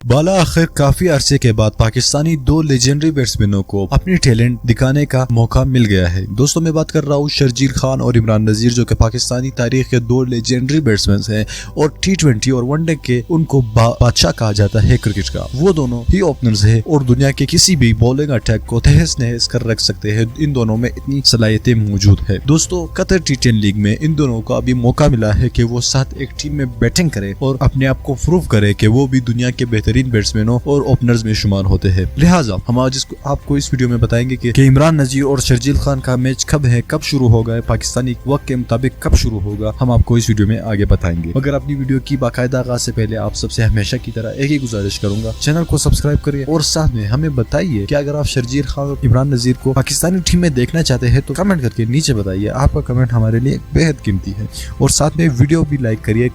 बाला आखिर काफी अरसे के बाद पाकिस्तानी दो लेजेंडरी बैट्समैनों को अपनी टैलेंट दिखाने का मौका मिल गया है। दोस्तों मैं बात कर रहा हूँ शर्जील खान और इमरान नजीर, जो कि पाकिस्तानी तारीख के दो लेजेंडरी बैट्समैन हैं और T20 और वनडे के उनको बादशाह कहा जाता है क्रिकेट का। वो दोनों ही ओपनर्स है और दुनिया के किसी भी बॉलिंग अटैक को तहस नहस कर रख सकते हैं। इन दोनों में इतनी सलाहियतें मौजूद है। दोस्तों कतर T10 लीग में इन दोनों को अभी मौका मिला है कि वो साथ एक टीम में बैटिंग करे और अपने आप को प्रूव करे कि वो भी दुनिया के बेहतरीन बैट्समैनों और ओपनर्स में शुमार होते हैं। लिहाजा हम आज आपको इस वीडियो में बताएंगे कि इमरान नजीर और शर्जील खान का मैच कब है, कब शुरू होगा, पाकिस्तानी वक्त के मुताबिक कब शुरू होगा, हम आपको इस वीडियो में आगे बताएंगे। मगर अपनी वीडियो की बाकायदा आगाज से पहले आप सबसे हमेशा की तरह एक ही गुजारिश करूंगा, चैनल को सब्सक्राइब करिए और साथ में हमें बताइए कि अगर आप शर्जील खान और इमरान नजीर को पाकिस्तानी टीम में देखना चाहते हैं तो कमेंट करके नीचे बताइए। आपका कमेंट हमारे लिए बेहद कीमती है और साथ में वीडियो भी लाइक करिए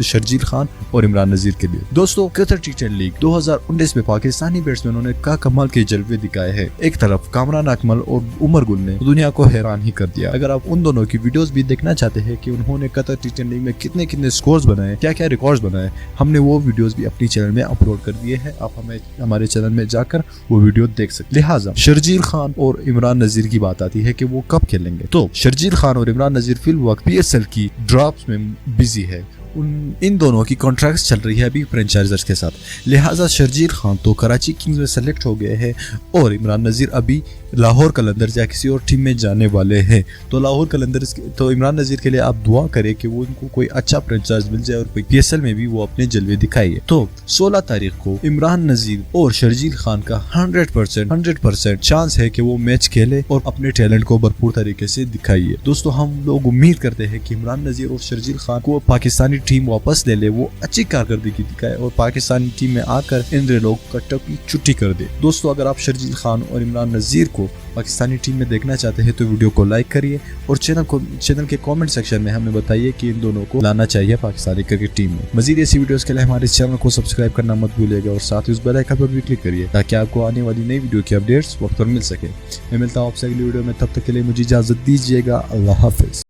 शर्जील खान और इमरान नजीर के लिए। दोस्तों कतर T10 लीग 2019 में पाकिस्तानी बैट्समैनों ने कमाल के जलवे दिखाए हैं। एक तरफ कामरान अकमल और उमर गुल ने दुनिया को हैरान ही कर दिया। अगर आप उन दोनों की वीडियोस भी देखना चाहते हैं कि उन्होंने कतर T10 लीग में कितने कितने स्कोर्स बनाए, क्या क्या रिकॉर्ड्स बनाए, हमने वो वीडियोस भी अपनी चैनल में अपलोड कर दिए हैं। आप हमारे चैनल में जाकर वो वीडियो देख सकते। लिहाजा शर्जील खान और इमरान नजीर की बात आती है कि वो कब खेलेंगे, तो शर्जील खान और इमरान नजीर फिल वक्त PSL की ड्रॉप्स में बिजी है। इन दोनों की कॉन्ट्रैक्ट्स चल रही है अभी फ्रेंचाइजर्स के साथ। लिहाजा शर्जील खान तो कराची किंग्स में सेलेक्ट हो गए हैं और इमरान नजीर अभी लाहौर कलंदर्स या किसी और टीम में जाने वाले हैं। तो लाहौर कलंदर्स तो इमरान नजीर के लिए आप दुआ करें कि वो उनको कोई अच्छा फ्रेंचाइज मिल जाए और कोई PSL में भी वो अपने जलवे दिखाइए। तो 16 तारीख को इमरान नजीर और शर्जील खान का 100% चांस है कि वो मैच खेले और अपने टैलेंट को भरपूर तरीके से दिखाइए। दोस्तों हम लोग उम्मीद करते हैं कि इमरान नजीर और शर्जील खान को पाकिस्तानी टीम वापस ले ले, वो अच्छी कारकर्दगी दिखाए और पाकिस्तानी टीम में आकर इन लोग कट्टों की छुट्टी कर दे। दोस्तों अगर आप शर्जील खान और इमरान नजीर को पाकिस्तानी टीम में देखना चाहते हैं तो वीडियो को लाइक करिए और चैनल के कमेंट सेक्शन में हमें बताइए कि इन दोनों को लाना चाहिए पाकिस्तानी क्रिकेट टीम में। मजीद ऐसी वीडियोस के लिए हमारे चैनल को सब्सक्राइब करना मत भूलिएगा और साथ ही उस बेल आइकन पर भी क्लिक करिए ताकि आपको आने वाली नई वीडियो की अपडेट्स वक्त पर मिल सके। मैं मिलता हूँ आपसे अगली वीडियो में, तब तक के लिए मुझे इजाजत दीजिएगा। अल्लाह हाफिज।